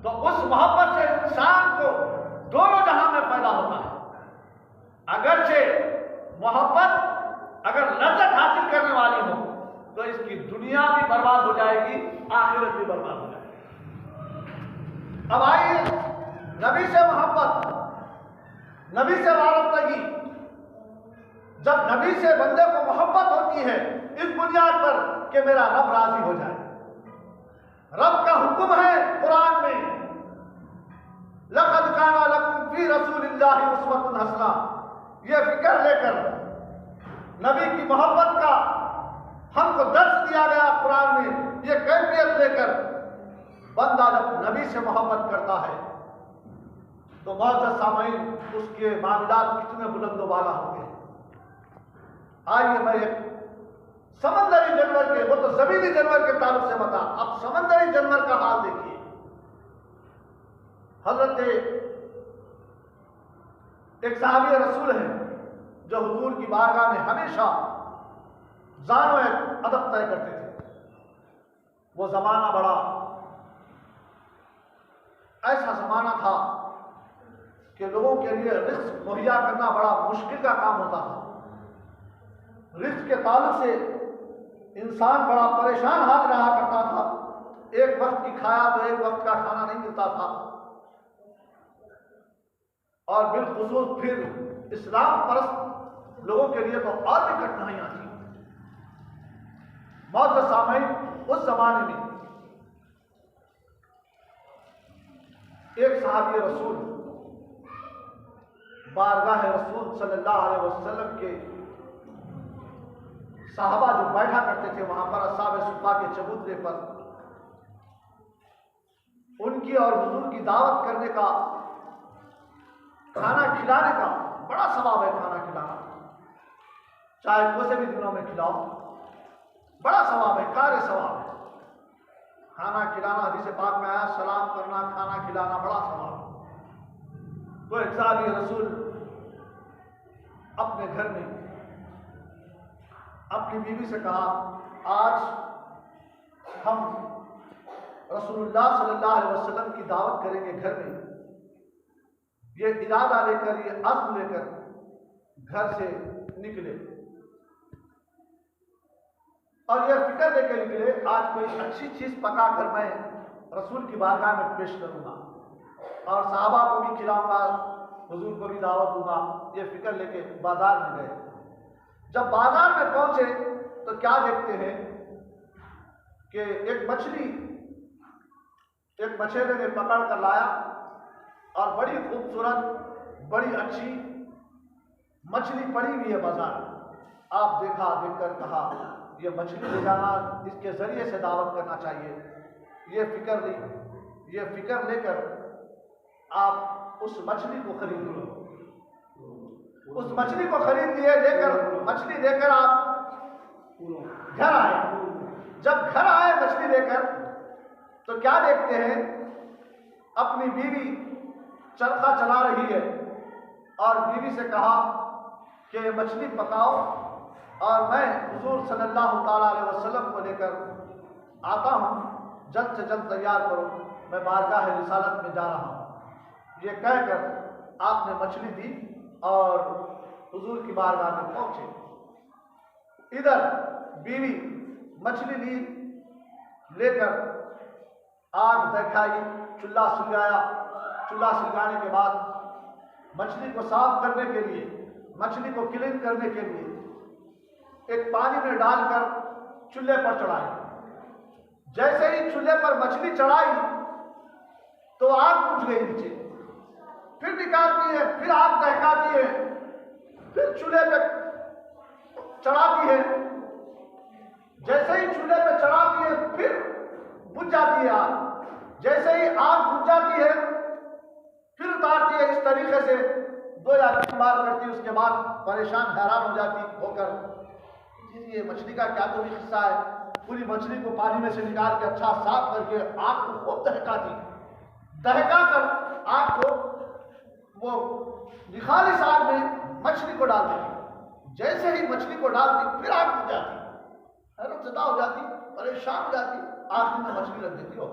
तो उस मोहब्बत से इंसान को दोनों जहां में पैदा होता है। अगरचे मोहब्बत अगर लज्जत हासिल करने वाली हो तो इसकी दुनिया भी बर्बाद हो जाएगी, आखिरत भी बर्बाद हो जाएगी। अब आइए, नबी से मोहब्बत, नबी से वाबस्तगी, जब नबी से बंदे को मोहब्बत होती है इस बुनियाद पर कि मेरा रब राजी हो जाए। रब का हुक्म है कुरान में, लक़द काना लकुम फी रसूलिल्लाहि उस्वतुन हसना। ये फिक्र लेकर नबी की मोहब्बत का हमको दर्श दिया गया कुरान में। ये कैफियत लेकर बंदा जब नबी से मोहब्बत करता है तो मुअज़्ज़ज़ सामईन उसके मामलात कितने बुलंद वाला होंगे। आइए मैं एक समंदरी जानवर के, वो तो जमीनी जानवर के ताल्लुक से बता, अब समंदरी जानवर का हाल देखिए। हजरत एक साहबी रसूल है जो हुजूर की बारगाह में हमेशा जानो अदब तय करते थे। वो जमाना बड़ा ऐसा जमाना था कि लोगों के लिए रिस्क मुहैया करना बड़ा मुश्किल का काम होता था। रिस्क के ताल्लुक से इंसान बड़ा परेशान हाल रहा करता था। एक वक्त की खाया तो एक वक्त का खाना नहीं मिलता था। और बिलखुसूस फिर इस्लाम परस्त लोगों के लिए तो और भी कठिनाइयां थी। मुअज़्ज़ज़ सामईन, उस जमाने में एक सहाबी रसूल बारगाह रसूल सल्लल्लाहु अलैहि वसल्लम के साहबा जो बैठा करते थे वहां पर असहाब सुफ़ा के चबूतरे पर, उनकी और हुजूर की दावत करने का, खाना खिलाने का बड़ा सवाब है। खाना खिलाना चाहे कोई से भी दिनों में खिलाओ, बड़ा सवाब है, कार्य सवाब है। खाना खिलाना, हदीस पाक में आया, सलाम करना, खाना खिलाना बड़ा सवाब है। तो एक सहाबी रसूल अपने घर में अपनी बीवी से कहा, आज हम रसूलुल्लाह सल्लल्लाहु अलैहि वसल्लम की दावत करेंगे घर में। ये इरादा लेकर, ये अज़्म लेकर घर से निकले और ये फिक्र लेकर निकले, आज कोई अच्छी चीज पका कर मैं रसूल की बारगाह में पेश करूंगा और साहबा को भी खिलाऊंगा, हुजूर को भी दावत दूंगा। ये फिक्र लेके बाजार में गए। जब बाजार में पहुंचे तो क्या देखते हैं कि एक मछेरे ने पकड़ कर लाया और बड़ी खूबसूरत, बड़ी अच्छी मछली पड़ी हुई है बाजार। आप देखकर कहा, ये मछली ले जाना, इसके जरिए से दावत करना चाहिए। ये फिक्र लेकर आप उस मछली को खरीद लो। उस मछली को खरीद लिए, मछली लेकर आप घर आए। जब घर आए मछली लेकर तो क्या देखते हैं, अपनी बीवी चरखा चला रही है और बीवी से कहा कि मछली पकाओ और मैं हुजूर सल्लल्लाहु ताला अलैहि वसल्लम को लेकर आता हूँ, जल्द से जल्द तैयार करो, मैं बारगाह रिसालत में जा रहा हूँ। ये कहकर आपने मछली दी और हुजूर की बारगाह में पहुंचे। इधर बीवी मछली ली, लेकर आग दिखाई, चूल्हा सुलगाया। चूल्हा सुलगाने के बाद मछली को साफ करने के लिए, मछली को क्लीन करने के लिए एक पानी में डालकर चूल्हे पर चढ़ाई। जैसे ही चूल्हे पर मछली चढ़ाई तो आग बुझ गई नीचे, फिर निकालती है, फिर आग दहकाती है, फिर चूल्हे पे चढ़ाती है। जैसे ही चूल्हे पे चढ़ाती है फिर बुझ जाती है आग। जैसे ही आग बुझ जाती है फिर उतारती है। इस तरीके से 2 या 3 बार करती है। उसके बाद परेशान हैरान हो जाती होकर, ये मछली का क्या तो भी हिस्सा है। पूरी मछली को पानी में से निकाल के अच्छा साफ करके आग को खूब दहका कर आग को वो निखालिस आग में मछली को डाल देती। जैसे ही मछली को डालती फिर आग बुझ जाती, हैरत ज़दा हो जाती, परेशान हो जाती, आखिर में मछली रख देती हो।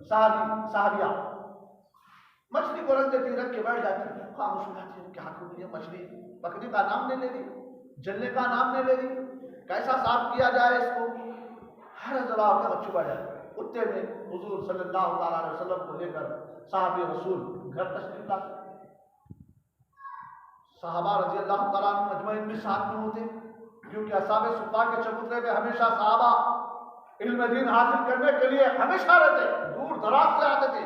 साहबिया मछली को रख देती, रख के बैठ जाती, खामोश हो जाती है। क्या करूँ, ये मछली पकड़ने का नाम नहीं ले रही, जलने का नाम नहीं ले रही, कैसा साफ किया जाए इसको। हर जगह होकर बच्चों बढ़ जाए। उतने में हुजूर सल्लल्लाहु अलैहि वसल्लम को लेकर साहबी रसूल घर तशरीफ लाते। सहाबा रजी अल्लाह तआला अन्हुम अजमईन भी साथ में होते, क्योंकि असहाबे सुफ़ा के चबूतरे में हमेशा सहाबा इल्म दीन हासिल करने के लिए हमेशा रहते, दूर दराज से आते थे,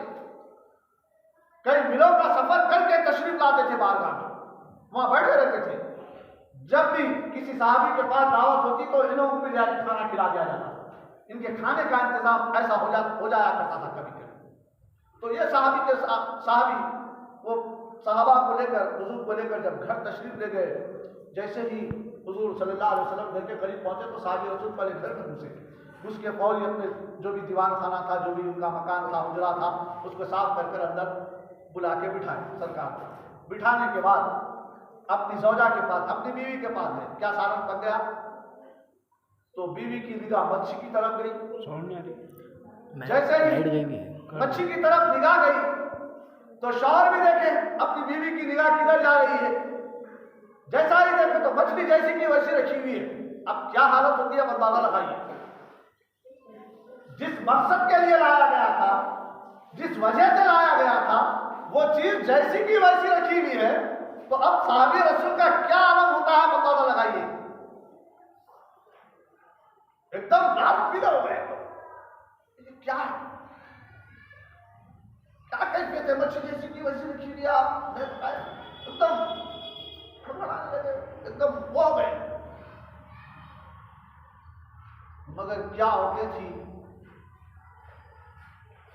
कई मिलों का सफर करके तशरीफ लाते थे बारगाह में, वहां बैठे रहते थे। जब भी किसी साहबी के पास दावत होती तो इन्हों को भी जाकर खाना खिला दिया जाता, इनके खाने का इंतजाम ऐसा हो जाया करता था कभी कभी। तो ये साहबी वो सहाबा को लेकर, हुजूर को लेकर जब घर तशरीफ ले गए, जैसे ही हुजूर सल्लल्लाहु अलैहि वसल्लम घर के करीब पहुंचे तो साहबी रसूल पहले घर में घुसे, उसके फौरी अपने जो भी दीवान खाना था, जो भी उनका मकान था, हुजरा था, उसको साफ कर अंदर बुला के बिठाए सरकार को। बिठाने के बाद अपनी जौजा के पास, अपनी बीवी के पास गए। क्या सारन पक गया तो बीवी की निगाह मच्छी की तरफ गई। जैसे ही मच्छी की तरफ निगाह गई तो शौहर भी देखे अपनी बीवी की निगाह किधर जा रही है। जैसा ही देखे तो मछली जैसी की वैसी रखी हुई है। अब क्या हालत होती है अंदाजा लगाइए। जिस मकसद के लिए लाया गया था, जिस वजह से लाया गया था, वो चीज जैसी की वैसी रखी हुई है, तो अब साहबी रसूल का क्या आलम होता है अंदाजा लगाइए। एकदम नाफिदा हो गए, क्या है, क्या कैफियत है, मच्छी जैसी की वैसी रखी हुई आप एकदम एकदम वो हो गए। मगर क्या होते थी,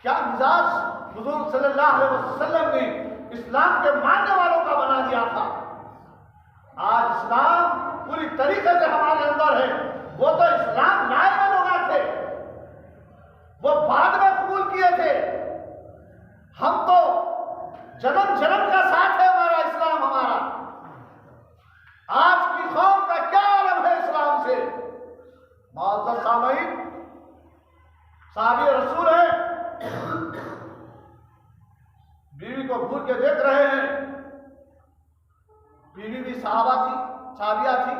क्या मिजाज हुजूर सल्लल्लाहु अलैहि वसल्लम ने इस्लाम के मानने वालों का बना दिया था। आज इस्लाम पूरी तरीके से हमारे अंदर है। वो तो इस्लाम लाए हुए लोग थे, वो बाद में कबूल किए थे। हम तो जन्म जन्म का साथ है हमारा इस्लाम। हमारा आज की कौम का क्या आलम है इस्लाम से। मुअज़्ज़ज़ सामीन, साहबी रसूल है, बीवी को घूर के देख रहे हैं। बीवी भी साहबा थी, साहबिया थी।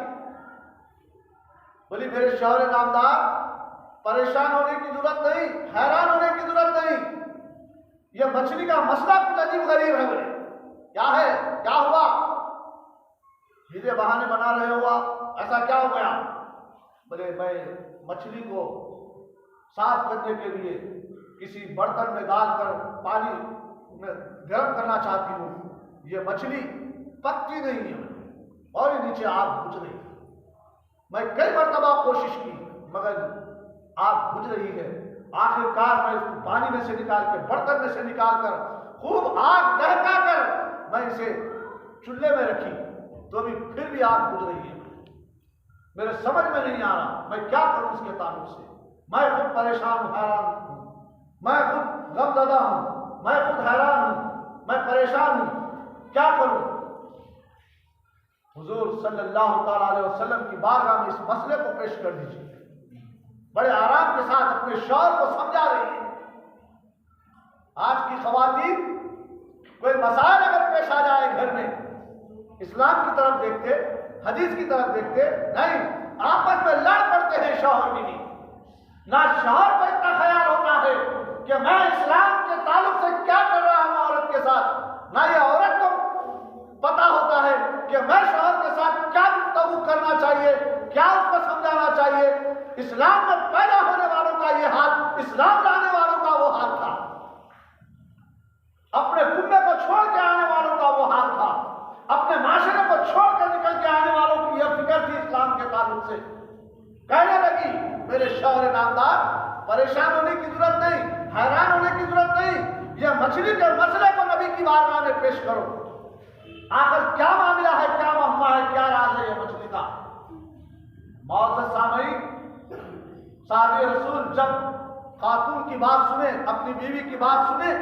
बोली मेरे शौहर नामदार, परेशान होने की जरूरत नहीं, हैरान होने की जरूरत नहीं। यह मछली का मसला कुछ अजीब गरीब है। बोले क्या है, क्या हुआ, हीरे बहाने बना रहे हो आप, ऐसा क्या हो गया। बोले मैं मछली को साफ करने के लिए किसी बर्तन में डालकर पानी में गर्म करना चाहती हूँ। ये मछली पकती नहीं है और ये नीचे आग बुझ रही है। मैं कई मरतबा कोशिश की मगर आग बुझ रही है। आखिरकार मैं उसको पानी में से निकाल के, बर्तन में से निकाल कर खूब आग दहका कर मैं इसे चूल्हे में रखी, तो भी फिर भी आग बुझ रही है। मेरे समझ में नहीं आ रहा मैं क्या करूं इसके ताल्लुक से। मैं खुद परेशान हूं, हैरान हूं, मैं खुद गमज़दा हूं, मैं खुद हैरान हूं, मैं परेशान हूं, क्या करूं। हुजूर सल्लल्लाहु अलैहि वसल्लम की बारगाह में इस मसले को पेश कर दीजिए। बड़े आराम के साथ अपने शौहर को समझा रही है। आज की ख़वातीन कोई मसाइल अगर पेश आ जाए घर में, इस्लाम की तरफ देखते, हदीस की तरफ देखते नहीं, आपस में लड़ पड़ते हैं शौहर बीवी। ना शौहर को इतना ख्याल होता है कि मैं इस्लाम के ताल्लुक से क्या कर रहा हूं औरत के साथ, ना ये औरत को पता होता है कि मैं शौहर के साथ क्या गुफ्तगू करना चाहिए, क्या उसको समझाना चाहिए। इस्लाम में पैदा होने वालों का ये हाल, इस्लाम लाने वालों का वो हाल था, अपने कुम्बे को छोड़ के आने वालों का वो हाल था, अपने माशरे को छोड़कर निकल के आने वालों की यह फिक्र थी इस्लाम के ताल्लुक से। कहने लगी मेरे शौहर नामदार, परेशान होने की जरूरत नहीं, हैरान होने की जरूरत नहीं, यह मछली के मसले को नबी की बारगाह में पेश करो। आखिर क्या मामला है, क्या महमा है, क्या राज है यह मछली का। मुअज़्ज़ज़ सामीन, साहबी रसूल जब खातून की बात सुने, अपनी बीवी की बात सुने,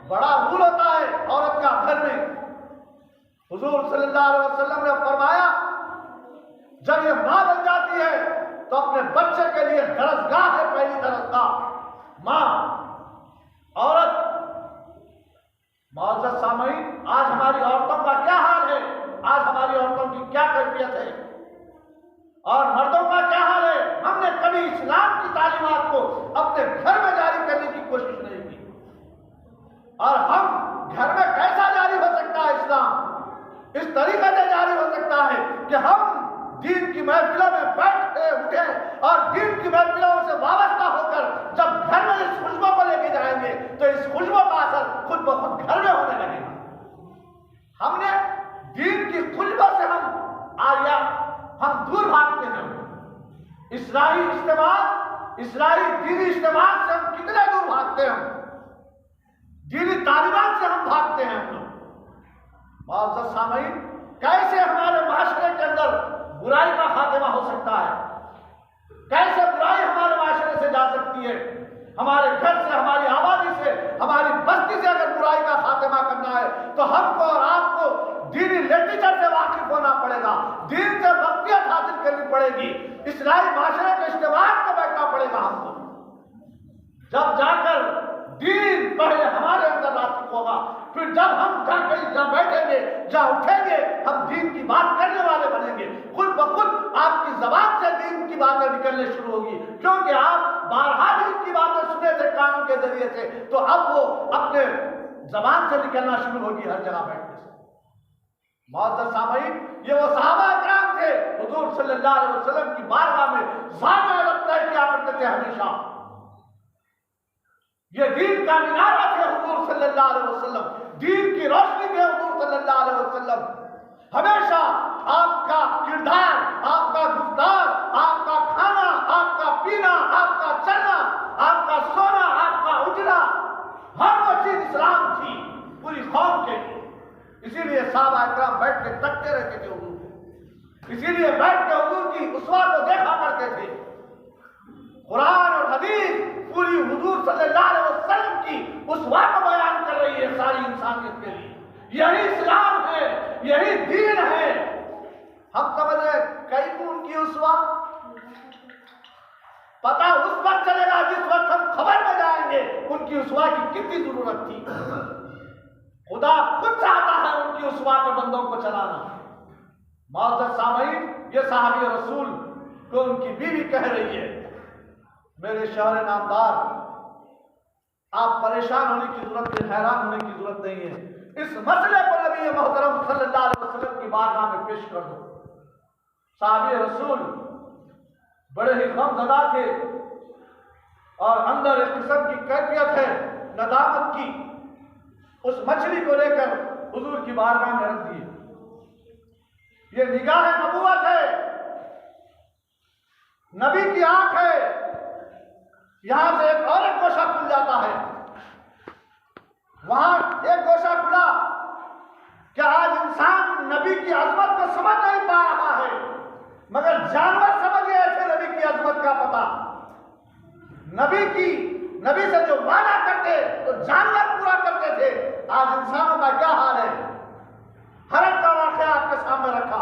बड़ा रूल होता है औरत का घर में। हुजूर सल्लल्लाहु अलैहि वसल्लम ने फरमाया जब ये मां बन जाती है तो अपने बच्चे के लिए दरसगाह है, पहली दरसगाह मां। सामईन, आज हमारी औरतों का क्या हाल है, आज हमारी औरतों की क्या कैफियत है और मर्दों का क्या हाल है। हमने कभी इस्लाम की तालीमात को अपने घर में जारी करने की कोशिश नहीं की, और हम घर में कैसा जारी हो सकता है इस्लाम, इस तरीके से जारी हो सकता है कि हम दीन की महफिलों में बैठे उठे और दीन की महफिलों से वाबस्ता होकर जब घर में इस खुशबू को लेके जाएंगे तो इस खुशबू का असर खुद ब खुद घर में होने लगेगा। हमने दीन की खुशबू से हम दूर भागते हैं। इस्लाही इज्तिमा, इस्लाही दीनी इज्तिमा से हम कितने दूर भागते हैं, दीनी तालीमात से हम भागते हैं। हम लोग मुअज़्ज़ज़ सामईन, कैसे हमारे माशरे के अंदर बुराई का खात्मा हो सकता है, कैसे बुराई हमारे माशरे से जा सकती है। हमारे घर से, हमारी आबादी से, हमारी बस्ती से अगर बुराई का खात्मा करना है तो हमको और आपको दीनी लिटरेचर से वाकिफ होना पड़ेगा, दीन से वक्फियत हासिल करनी पड़ेगी, इस्लाही माशरे के इज्तिमा को बैठना पड़ेगा हमको। जब जाकर दीन पहले हमारे अंदर रास्तिक होगा, फिर जब हम जाकर जहाँ बैठेंगे, जहाँ उठेंगे, हम दीन की बात करने वाले बनेंगे। खुद ब खुद आपकी जबान से दीन की बातें निकलने शुरू होगी, क्योंकि आप बारहा दीन की बातें सुने थे कानों के जरिए से, तो अब वो अपने जबान से निकलना शुरू होगी हर जगह बैठने से। मुअज़्ज़ज़ सामईन, ये वो सहाबा इकराम थे, हुजूर सल्लल्लाहु अलैहि वसल्लम की बारगाह में ज़ान अदब तय किया करते थे हमेशा। ये दीन का मीनारा थे हुजूर सल्लल्लाहु अलैहि वसल्लम, दीन की रोशनी थे हुजूर सल्लल्लाहु अलैहि वसल्लम। हमेशा आपका किरदार, आपका गुफ्तार, आपका खाना, आपका पीना, आपका चलना, आपका सोना, आपका उठना, हर वो चीज इस्लाम थी पूरी कौम के लिए। इसीलिए सहाबा इकराम बैठ के तकते रहते थे हुजूर को, इसीलिए बैठ के हुजूर की उसवा को देखा करते थे। कुरान और हदीस पूरी हुजूर सल्लल्लाहु अलैहि वसल्लम की उसवा को बयान कर रही है सारी इंसानियत के लिए। यही इस्लाम है, यही दीन है। हम समझ रहे कई उनकी उसवा, पता उस वक्त चलेगा जिस वक्त हम खबर में जाएंगे उनकी उसवा की कितनी जरूरत थी। खुदा खुद चाहता है उनकी उसवा पे बंदों को चलाना। मुअज़्ज़ज़ सामईन, ये साहबी रसूल को उनकी बीवी कह रही है, मेरे शौहर नामदार, आप परेशान होने की जरूरत नहीं, हैरान होने की जरूरत नहीं है। इस मसले को नबी मोहतरम सल्लल्लाहु अलैहि वसल्लम की बारगाह में पेश कर दो। साहबी रसूल बड़े ही गमज़दा थे और अंदर एक किस्म की कैफियत है नदामत की। उस मछली को लेकर हुजूर की बारगाह में रख दिए। ये निगाह नबूवत है, नबी की आंख है। यहां से एक और एक गोशा खुल जाता है, वहां एक गोशा खुला कि आज इंसान नबी की अजमत को समझ नहीं पा रहा है, मगर जानवर समझ गए थे नबी की अजमत का पता। नबी से जो वादा करते तो जानवर पूरा करते थे। आज इंसानों का क्या हाल है। हरम का वाक़या आपके सामने रखा।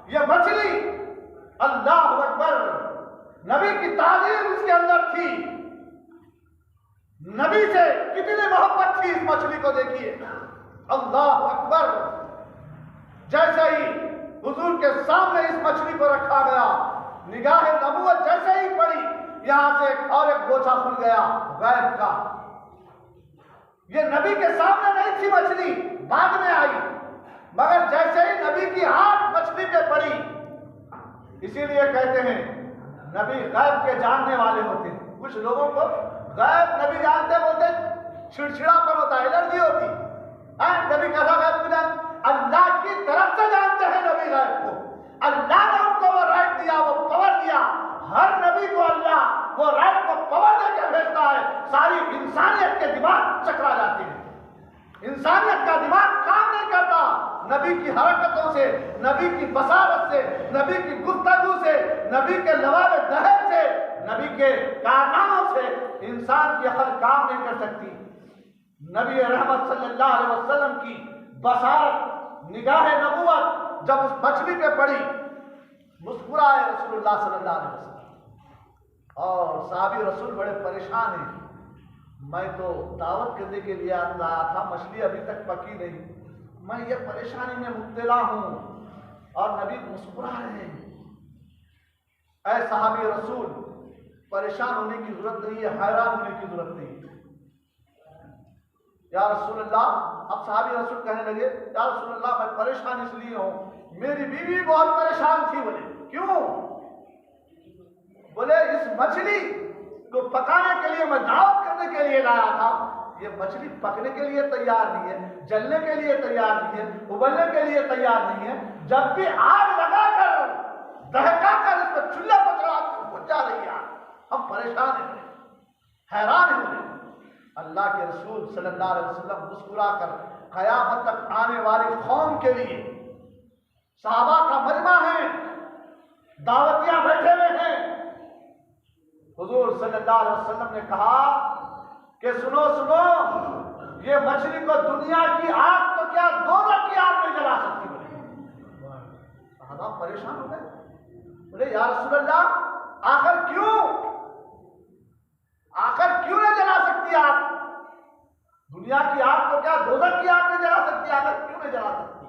यह मछली, अल्लाह अकबर, नबी की ताज़ीम इसके अंदर थी। नबी से कितनी मोहब्बत थी इस मछली को देखिए। अल्लाह अकबर। जैसे ही हुजूर के सामने इस मछली को रखा गया, निगाह नबूवत जैसे ही पड़ी, यहां से एक और एक गोछा खुल गया गैब का। ये नबी के सामने नहीं थी मछली, बाद में आई, मगर जैसे ही नबी की आंख मछली पे पड़ी, इसीलिए कहते हैं नबी गैब के जानने वाले होते हैं। कुछ लोगों को गैब नबी जानते बोलते छिड़छिड़ापन होता है, एलर्जी होती है। नबी कैसा गैब को जानते? अल्लाह की तरफ से जानते हैं नबी गैब को। अल्लाह ने उनको वो राइट दिया, वो पावर दिया। हर नबी को अल्लाह वो राइट को पावर देकर भेजता है। सारी इंसानियत के दिमाग चकरा जाते हैं, इंसानियत का दिमाग काम नहीं करता। नबी की हरकतों से, नबी की बसारत से, नबी की गुफ्तगू से, नबी के लवाब दहर से, नबी के कारनामों से इंसान की अकल काम नहीं कर सकती। नबी रहमत सल्लल्लाहु अलैहि वसल्लम की बसारत, निगाह नबूवत जब उस मछली पे पड़ी, मुस्कुराए रसूलुल्लाह सल्लल्लाहु अलैहि वसल्लम। और साहबी रसूल बड़े परेशान हैं। मैं तो दावत करने के लिए आया था, मछली अभी तक पकी नहीं, मैं ये परेशानी में मुब्तला हूं। और नबी मुस्कुरा रहे हैं। ऐ सहाबी रसूल, परेशान होने की जरूरत नहीं है, हैरान होने की जरूरत नहीं है। या रसूल अल्लाह, अब सहाबी रसूल कहने लगे, या रसूल अल्लाह मैं परेशान इसलिए हूं, मेरी बीवी बहुत परेशान थी। बोले क्यों? बोले इस मछली को पकाने के लिए मैं दावत करने के लिए लाया था, ये मछली पकने के लिए तैयार नहीं है, जलने के लिए तैयार नहीं है, उबलने के लिए तैयार नहीं है। जब भी आग लगाकर दहकाकर इसको चूल्हे पर चढ़ा बुझ जा रही है, हम परेशान हैं, हैरान हैं। अल्लाह के रसूल सल्लल्लाहु अलैहि वसल्लम मुस्कुराकर क़यामत तक आने वाली कौम के लिए, सहाबा का मजमा है, दावतियां बैठे हुए हैं, हुजूर सल्लल्लाहु अलैहि वसल्लम ने कहा कि सुनो सुनो, ये मछली को दुनिया की आग तो क्या दोज़ख की आग में जला सकती। बोले सहाबा परेशान हो गए। बोले या रसूल अल्लाह, आखिर क्यों नहीं जला सकती आग? दुनिया की आग तो क्या दोज़ख की आग में जला सकती, आखिर क्यों नहीं जला सकती?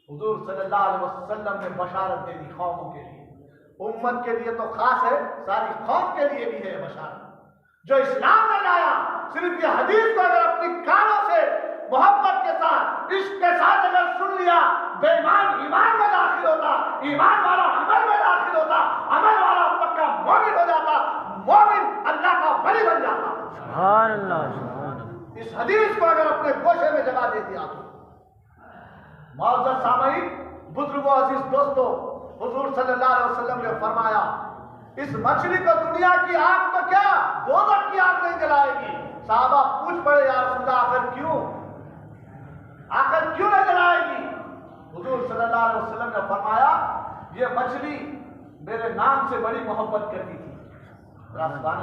हुजूर सल्लल्लाहु अलैहि वसल्लम ने बशारत दे दी कौमों के लिए, उम्मत के लिए तो खास है, सारी कौम के लिए भी है बशारत। जो इस्लाम ने लाया, सिर्फ ये हदीस को अगर अपनी कानों से मोहब्बत के साथ, इश्क के साथ अगर सुन लिया, बेईमान ईमान में दाखिल होता, ईमान वाला अमल में दाखिल होता, अमल वाला पक्का मोमिन हो जाता, मोमिन अल्लाह का वली बन जाता। सुभान अल्लाह। इस हदीस को अगर अपने गोशे में जगह दे दिया तो मुअज़्ज़ज़ सामईन, बुजुर्गों, अजीज दोस्तों, हुजूर सल्लल्लाहु अलैहि वसल्लम ने फरमाया, इस मछली को दुनिया की आग तो क्या दोज़ख की आग नहीं जलाएगी। साहबा पूछ पड़े, या रसूल अल्लाह आखिर क्यों नहीं जलाएगी? हुजूर सल्लल्लाहु अलैहि वसल्लम ने फरमाया, ये मछली मेरे नाम से बड़ी मोहब्बत करती थी। सुभान अल्लाह,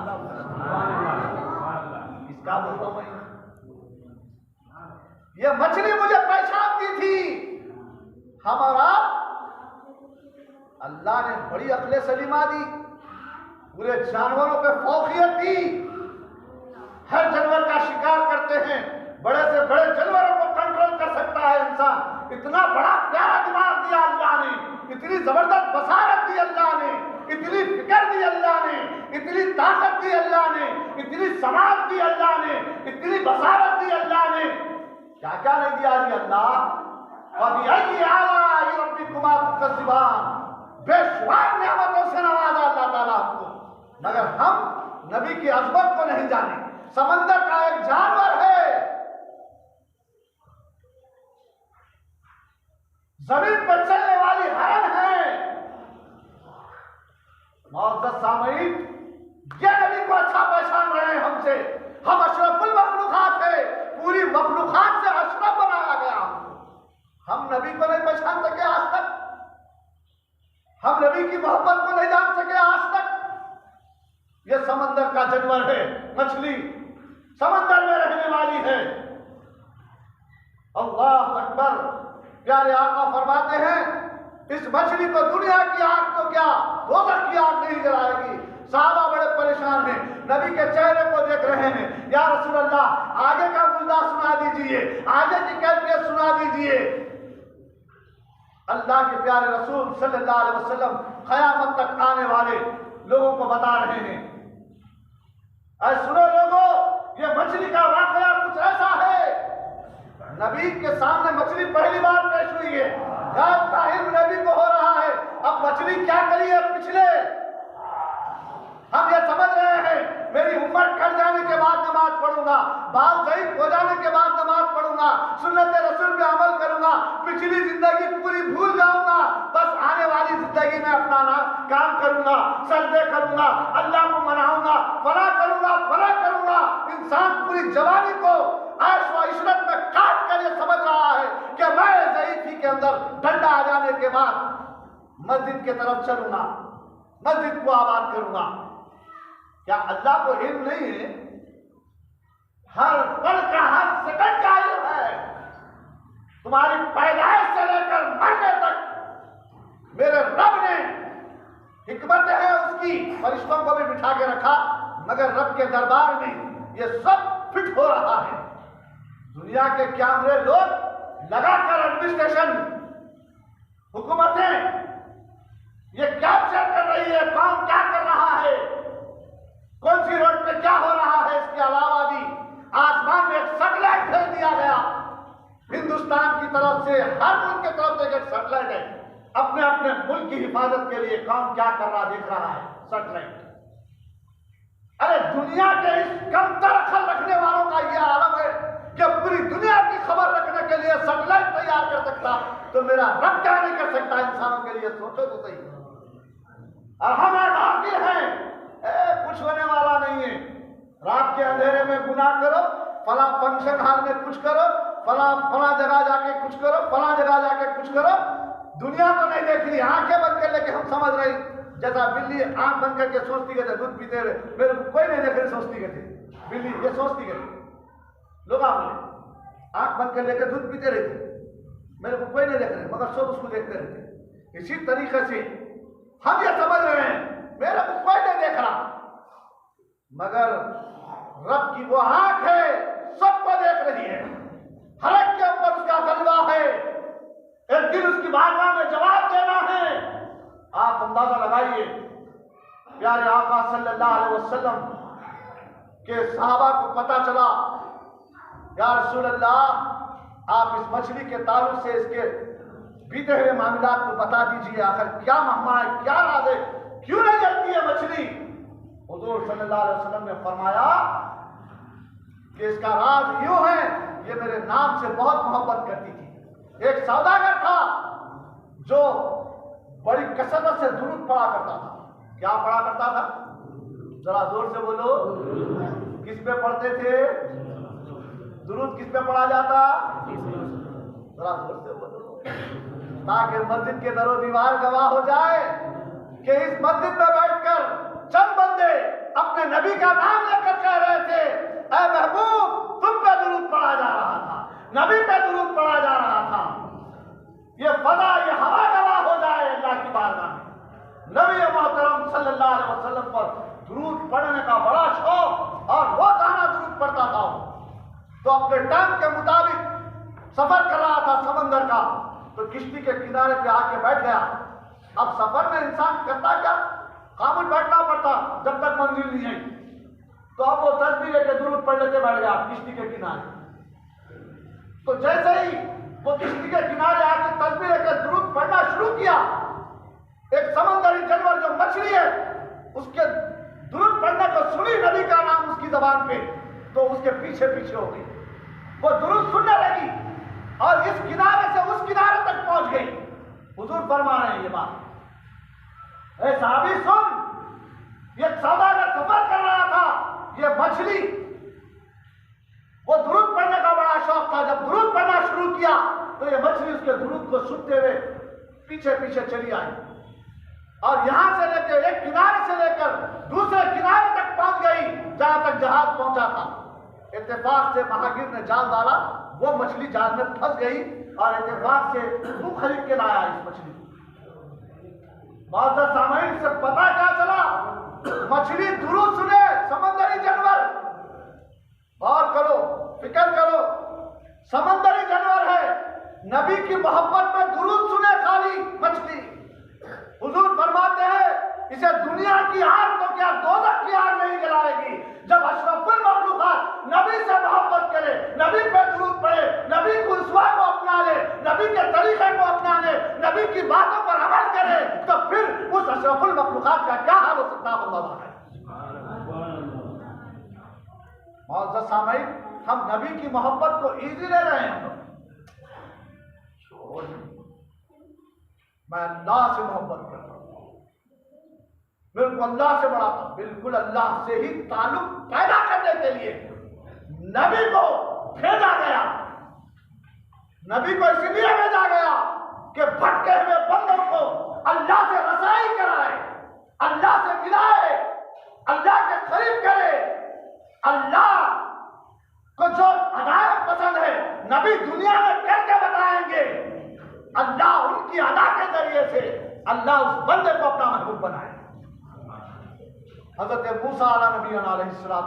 इसका बोलो मैं, ये मछली मुझे पहचानती थी। हम और आप, अल्लाह ने बड़ी अक्ल सलीमा दी, पूरे जानवरों पे फौकियत दी, हर जानवर का शिकार करते हैं, बड़े से बड़े जानवरों को कंट्रोल कर सकता है इंसान। इतना बड़ा प्यारा दिमाग दिया अल्लाह ने, इतनी जबरदस्त बसारत दी अल्लाह ने, इतनी फिक्र दी अल्लाह ने, इतनी ताकत दी अल्लाह ने, इतनी समाज दी अल्लाह ने, इतनी बसारत दी अल्लाह ने, क्या क्या नहीं दिया जी अल्लाह। बेशुमार नेमतों से नवाजा अल्लाह ताला हमको, मगर हम नबी की अज़मत को नहीं जाने। समंदर का एक जानवर है, जमीन पर चलने वाली हरन है। मुअज़्ज़ज़ सामईन, ये नबी को अच्छा पहचान रहे हैं हमसे। हम अशरफुल मखलूकात है, पूरी मखलूकात से अशरफ बनाया गया हमको। हम नबी को नहीं पहचान सके आज तक, हम नबी की मोहब्बत को नहीं जान सके आज तक। ये समंदर का जानवर है, मछली समंदर में रहने वाली है। अल्लाह अकबर। प्यारे आका फरमाते हैं, इस मछली को दुनिया की आग तो क्या दोज़ख की आग नहीं जलाएगी। साहबा बड़े परेशान हैं, नबी के चेहरे को देख रहे हैं। या रसूल अल्लाह, आगे का मुद्दा सुना दीजिए, आगे की कैफियत सुना दीजिए। अल्लाह के प्यारे रसूल सल्लल्लाहु अलैहि वसल्लम क़यामत तक आने वाले लोगों को बता रहे हैं, ऐ सुनो लोगों, ये मछली का वाक़या कुछ ऐसा है। नबी के सामने मछली पहली बार पेश हुई है, गैब का इल्म नबी को हो रहा है। अब मछली क्या करी है पिछले, हम ये समझ रहे हैं, मेरी उम्र कट जाने के बाद नमाज पढ़ूंगा, बाल ज़ईफ़ हो जाने के बाद नमाज पढ़ूंगा, सुन्नत रसूल पे अमल करूंगा, पिछली जिंदगी पूरी भूल जाऊंगा, बस आने वाली जिंदगी में अपना काम करूंगा, सजदे करूंगा, अल्लाह को मनाऊंगा, फला करूंगा। इंसान पूरी जवानी को ऐश व इशरत में काट कर ये समझ रहा है कि मैं ज़ईफ़ी के अंदर ठंडा आ जाने के बाद मस्जिद की तरफ चलूंगा, मस्जिद को आबाद करूंगा। क्या अल्लाह को इल्म नहीं है? हर पल का, हर सेकंड का इल्म है। तुम्हारी पैदाइश से लेकर मरने तक मेरे रब ने, हिकमत है उसकी, फरिश्तों को भी बिठा के रखा, मगर रब के दरबार में ये सब फिट हो रहा है। दुनिया के कैमरे लोग लगाकर एडमिनिस्ट्रेशन, हुकूमतें ये कैप्चर कर रही है कौन क्या कर रहा है, कौन सी रोड पे क्या हो रहा है। इसके अलावा भी आसमान में एक सैटेलाइट भेज दिया गया हिंदुस्तान की तरफ से, हर मुल्क की तरफ से एक सैटेलाइट है, अपने अपने मुल्क की हिफाजत के लिए कौन क्या कर रहा देख रहा है सैटेलाइट। अरे दुनिया के इस कम तरखल रखने वालों का यह आलम है कि पूरी दुनिया की खबर रखने के लिए सैटेलाइट तैयार कर सकता, तो मेरा रब क्या नहीं कर सकता इंसानों के लिए, सोचो तो सही। और हम गाफिल हैं, कुछ होने वाला नहीं है। रात के अंधेरे में गुनाह करो, फला फंक्शन हॉल में कुछ करो, फला जगह जाके कुछ करो, फला जगह जाके कुछ करो। दुनिया तो नहीं देख रही, आंखें बंद कर लेके हम समझ रहे, जैसा बिल्ली आंख बंद करके सोचती कहते दूध पीते हुए, मेरे को कोई नहीं देख रहे, सोचती कहते बिल्ली ये सोचती कहते। लोग आंख बंद कर लेकर दूध पीते रहते, मेरे को कोई नहीं देख रहे, मगर सब उसको देखते रहते। इसी तरीके से हम ये समझ रहे हैं मेरे को कोई नहीं देख रहा, मगर रब की वो आंख है सबको देख रही है, हर एक के ऊपर उसका गलबा है, एक दिन उसकी बारगाह में जवाब देना है। आप अंदाजा लगाइए, प्यारे आका सल्लल्लाहु अलैहि वसल्लम के सहाबा को पता चला, या रसूल अल्लाह आप इस मछली के ताल्लुक से इसके बीते हुए मामलात को बता दीजिए, आखिर क्या महमा है, क्या राज है, क्यों नहीं जलती है मछली। हुजूर सल्लल्लाहु अलैहि वसल्लम ने फरमाया कि इसका राज यूं है, ये मेरे नाम से बहुत मोहब्बत करती थी। एक सौदागर था जो बड़ी कसरत से दुरूद पढ़ा करता था। क्या पढ़ा करता था, जरा जोर से बोलो, किस पे पढ़ते थे दुरूद, किस पे पढ़ा जाता, जरा जोर से बोलो, ताकि मस्जिद के दरो दीवार गवाह हो जाए कि इस मस्जिद में बैठकर चंद बंदे अपने नबी का नाम लेकर कह रहे थे, ऐ महबूब तुम पे दुरूद पढ़ा जा रहा था, नबी पे दुरूद पढ़ा जा रहा था। ये फजा, ये हवा गवाह हो जाए अल्लाह की बारगाह में। नबी मोहतरम सल्लल्लाहु अलैहि वसल्लम पर दुरूद पढ़ने का बड़ा शौक और रोजाना दुरूद पढ़ता था। तो अपने टाइम के मुताबिक सफर कर रहा था समंदर का, तो किश्ती के किनारे पे आके बैठ गया। अब सफर में इंसान करता क्या, खामोश बैठना पड़ता जब तक मंजिल नहीं आई। तो अब वो तस्बीह लेके दुरूद पढ़ लेते बैठ गया किश्ती के किनारे। तो जैसे ही वो किश्ती के किनारे आके तस्बीह लेकर दुरूद पढ़ना शुरू किया, एक समंदरी जानवर जो मछली है उसके दुरूद पढ़ने को सुनी नबी का नाम उसकी जबान पे, तो उसके पीछे पीछे हो गई। वो दुरूद सुनने लगी और इस किनारे से उस किनारे तक पहुंच गई। हुजूर फरमा रहे हैं ये बात, ऐ साहबी सुन, ये सौदागर सफर कर रहा था, ये मछली, वो दुरूद पढ़ने का बड़ा शौक था। जब दुरूद पढ़ना शुरू किया तो ये मछली उसके दुरूद को सुनते हुए पीछे पीछे चली आई और यहां से लेकर एक किनारे से लेकर दूसरे किनारे तक पहुंच गई जहां तक जहाज पहुंचा था। इत्तेफाक से महागिर ने जाल डाला, वो मछली जाल में फंस गई और इत्तेफाक से तू खरीद के लाया इस मछली। मुअज़्ज़ज़ सामईन से पता क्या चला, मछली दुरूद सुने, समंदरी जानवर, गौर करो, फिक्र करो, समंदरी जानवर है, नबी की मोहब्बत में दुरूद सुने खाली मछली। हुजूर फरमाते हैं इसे दुनिया की आग तो क्या दोज़ख की आग नहीं जलाएगी। जब अशरफुल मखलूकात नबी से मोहब्बत करे, नबी पे दुरूद पढ़े, नबी को उसवा को अपना ले, नबी के तरीके को अपना ले, नबी की बातों पर अमल करे, तो फिर उस अशरफुल मखलूकात का क्या हाल हो सकता है अल्लाह। मुअज़्ज़ज़ सामईन, हम नबी की मोहब्बत को इजी ले रहे हैं। मैं अल्लाह से मोहब्बत करता हूं, बिल्कुल अल्लाह से बड़ा था, बिल्कुल अल्लाह से ही ताल्लुक पैदा करने के लिए नबी को भेजा गया। नबी को इसलिए भेजा गया कि भटके हुए बंदों को अल्लाह से रसाई कराए, अल्लाह से मिलाए, अल्लाह के करीब करे। अल्लाह को जो अदायत पसंद है नबी दुनिया में करके बताएंगे। अल्लाह उनकी अदा के जरिए से अल्लाह उस बंदे को अपना महबूब बनाए। हजरत मूसा अलैहिस्सलाम